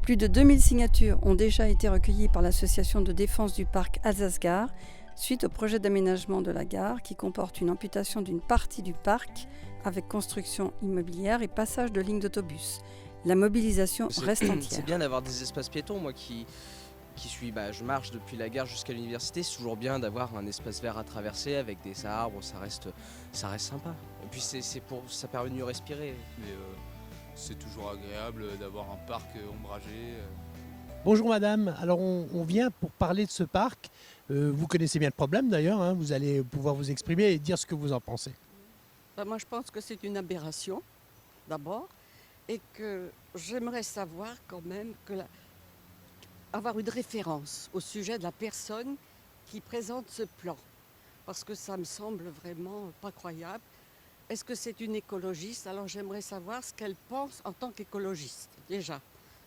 Plus de 2000 signatures ont déjà été recueillies par l'association de défense du parc Alsace-Gare suite au projet d'aménagement de la gare qui comporte une amputation d'une partie du parc avec construction immobilière et passage de lignes d'autobus. La mobilisation reste entière. C'est bien d'avoir des espaces piétons. Moi qui je marche depuis la gare jusqu'à l'université, c'est toujours bien d'avoir un espace vert à traverser avec des arbres, ça reste sympa. Et puis ça permet de mieux respirer. Mais c'est toujours agréable d'avoir un parc ombragé. Bonjour madame, alors on vient pour parler de ce parc. Vous connaissez bien le problème d'ailleurs, hein. Vous allez pouvoir vous exprimer et dire ce que vous en pensez. Moi je pense que c'est une aberration d'abord et que j'aimerais savoir quand même avoir une référence au sujet de la personne qui présente ce plan. Parce que ça me semble vraiment pas croyable. Est-ce que c'est une écologiste? Alors j'aimerais savoir ce qu'elle pense en tant qu'écologiste, déjà.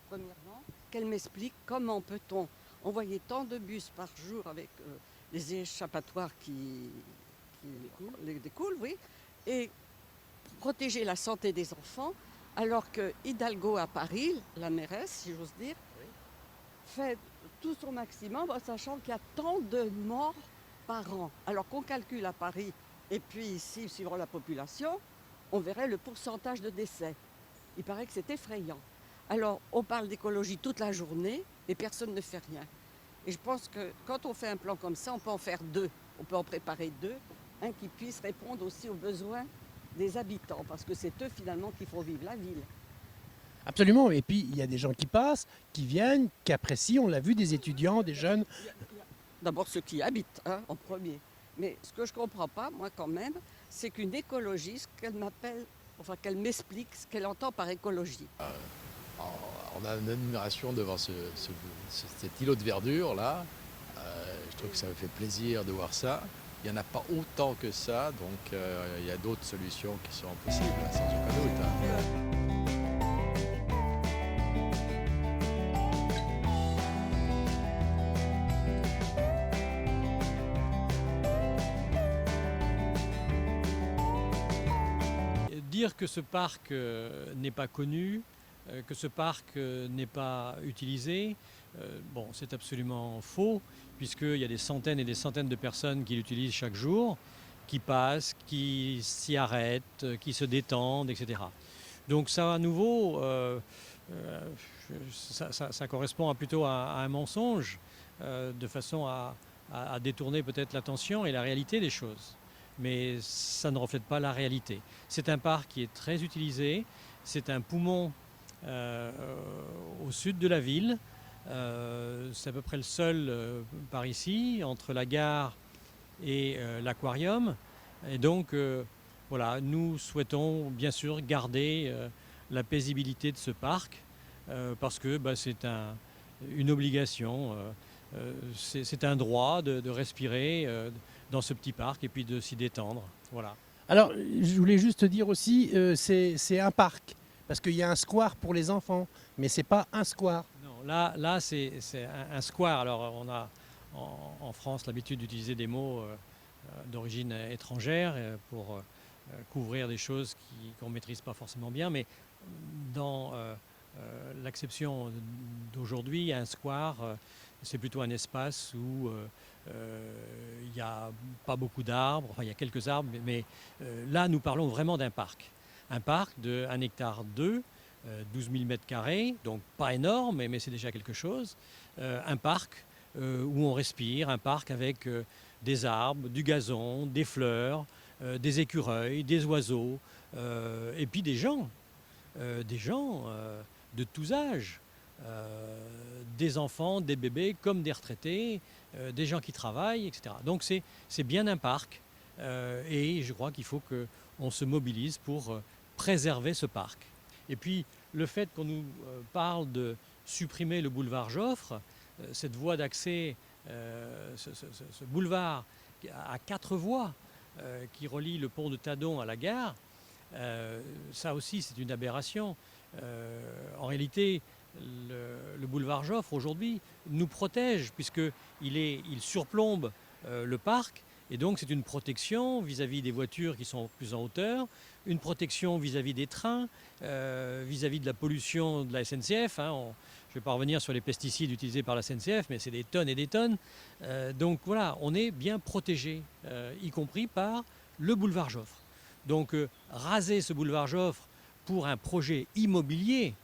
Premièrement, qu'elle m'explique comment peut-on envoyer tant de bus par jour avec les échappatoires qui découlent, oui, et protéger la santé des enfants, alors que Hidalgo à Paris, la mairesse, si j'ose dire, fait tout son maximum en sachant qu'il y a tant de morts par an. Alors qu'on calcule à Paris et puis ici, suivant la population, on verrait le pourcentage de décès. Il paraît que c'est effrayant. Alors on parle d'écologie toute la journée et personne ne fait rien. Et je pense que quand on fait un plan comme ça, on peut en faire deux. On peut en préparer deux. Un qui puisse répondre aussi aux besoins des habitants, parce que c'est eux finalement qui font vivre la ville. Absolument, et puis il y a des gens qui passent, qui viennent, qui apprécient, on l'a vu, des étudiants, des jeunes. D'abord ceux qui habitent, en premier. Mais ce que je ne comprends pas, moi quand même, c'est qu'une écologiste, qu'elle m'explique ce qu'elle entend par écologie. On a une admiration devant cet îlot de verdure là. Je trouve que ça me fait plaisir de voir ça. Il n'y en a pas autant que ça, donc il y a d'autres solutions qui sont possibles, sans aucun doute. Dire que ce parc n'est pas connu, que ce parc n'est pas utilisé, c'est absolument faux, puisqu'il y a des centaines et des centaines de personnes qui l'utilisent chaque jour, qui passent, qui s'y arrêtent, qui se détendent, etc. Donc ça, à nouveau, ça correspond plutôt à un mensonge, de façon à détourner peut-être l'attention et la réalité des choses. Mais ça ne reflète pas la réalité. C'est un parc qui est très utilisé, c'est un poumon au sud de la ville. C'est à peu près le seul par ici, entre la gare et l'aquarium. Et donc, voilà, nous souhaitons bien sûr garder la paisibilité de ce parc parce que c'est une obligation, c'est un droit de respirer dans ce petit parc et puis de s'y détendre. Voilà. Alors, je voulais juste dire aussi, c'est un parc, parce qu'il y a un square pour les enfants, mais c'est pas un square. Non, là c'est un square. Alors, on a en France l'habitude d'utiliser des mots d'origine étrangère pour couvrir des choses qu'on ne maîtrise pas forcément bien, mais dans l'acception d'aujourd'hui, un square, c'est plutôt un espace où il n'y a pas beaucoup d'arbres, enfin il y a quelques arbres, mais là nous parlons vraiment d'un parc. Un parc de 1,2 hectare, 12 000 mètres carrés, donc pas énorme, mais c'est déjà quelque chose. Un parc où on respire, un parc avec des arbres, du gazon, des fleurs, des écureuils, des oiseaux, et puis des gens de tous âges. Des enfants, des bébés comme des retraités, des gens qui travaillent, etc. Donc c'est bien un parc et je crois qu'il faut qu'on se mobilise pour préserver ce parc. Et puis le fait qu'on nous parle de supprimer le boulevard Joffre, cette voie d'accès, ce boulevard à 4 voies qui relie le pont de Tadon à la gare, ça aussi c'est une aberration. En réalité, le boulevard Joffre aujourd'hui nous protège puisqu'il surplombe le parc Et donc c'est une protection vis-à-vis des voitures qui sont plus en hauteur, une protection vis-à-vis des trains, vis-à-vis de la pollution de la SNCF. Je ne vais pas revenir sur les pesticides utilisés par la SNCF, mais c'est des tonnes et des tonnes. Donc voilà, on est bien protégé, y compris par le boulevard Joffre. Donc raser ce boulevard Joffre pour un projet immobilier,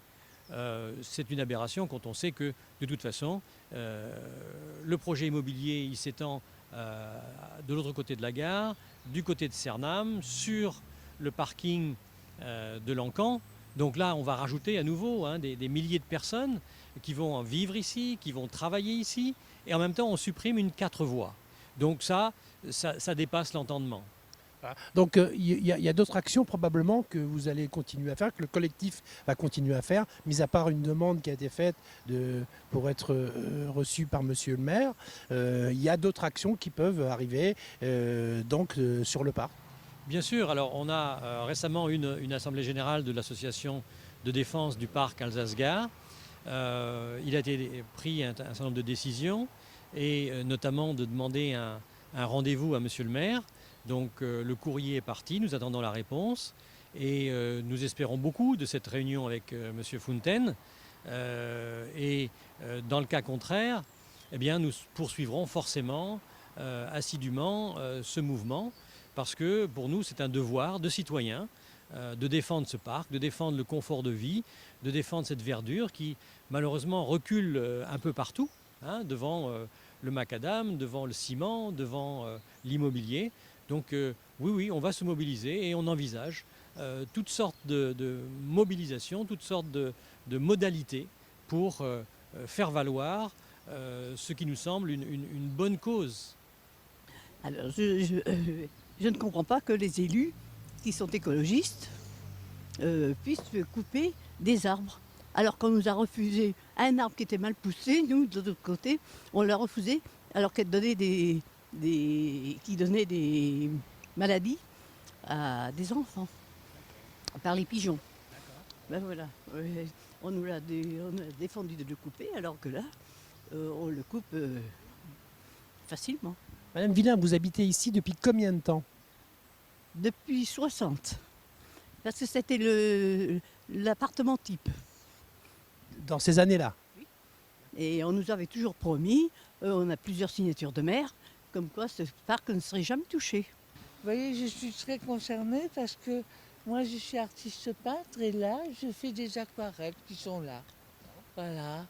c'est une aberration quand on sait que de toute façon, le projet immobilier il s'étend de l'autre côté de la gare, du côté de Cernam, sur le parking de Lancan. Donc là, on va rajouter à nouveau des milliers de personnes qui vont vivre ici, qui vont travailler ici, et en même temps, on supprime une 4 voies. Donc ça dépasse l'entendement. Voilà. Donc il y a d'autres actions probablement que vous allez continuer à faire, que le collectif va continuer à faire, mis à part une demande qui a été faite pour être reçue par monsieur le maire. Il y a d'autres actions qui peuvent arriver sur le parc. Bien sûr, alors on a récemment une assemblée générale de l'association de défense du parc Alsace-Gare. Il a été pris un certain nombre de décisions et notamment de demander un rendez-vous à monsieur le maire. Donc le courrier est parti, nous attendons la réponse et nous espérons beaucoup de cette réunion avec monsieur Fontaine. Dans le cas contraire, eh bien, nous poursuivrons forcément assidûment ce mouvement parce que pour nous c'est un devoir de citoyen de défendre ce parc, de défendre le confort de vie, de défendre cette verdure qui malheureusement recule un peu partout, devant le macadam, devant le ciment, devant l'immobilier. Donc oui, on va se mobiliser et on envisage toutes sortes de mobilisations, toutes sortes de modalités pour faire valoir ce qui nous semble une bonne cause. Alors, je ne comprends pas que les élus qui sont écologistes puissent couper des arbres. Alors qu'on nous a refusé un arbre qui était mal poussé, nous, de l'autre côté, on l'a refusé alors qu'il donnait qui donnait des maladies à des enfants par les pigeons. Ben voilà, on nous a défendu de le couper alors que là, on le coupe facilement. Madame Villain, vous habitez ici depuis combien de temps? Depuis 60, parce que c'était l'appartement type. Dans ces années-là? Et on nous avait toujours promis, on a plusieurs signatures de maire, comme quoi ce parc ne serait jamais touché. Vous voyez, je suis très concernée parce que moi je suis artiste peintre et là je fais des aquarelles qui sont là. Voilà.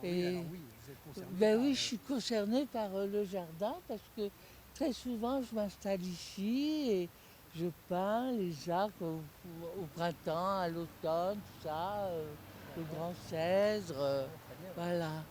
Et oui, je suis concernée par le jardin parce que très souvent je m'installe ici et je peins les arbres au printemps, à l'automne, tout ça, le grand cèdre, voilà.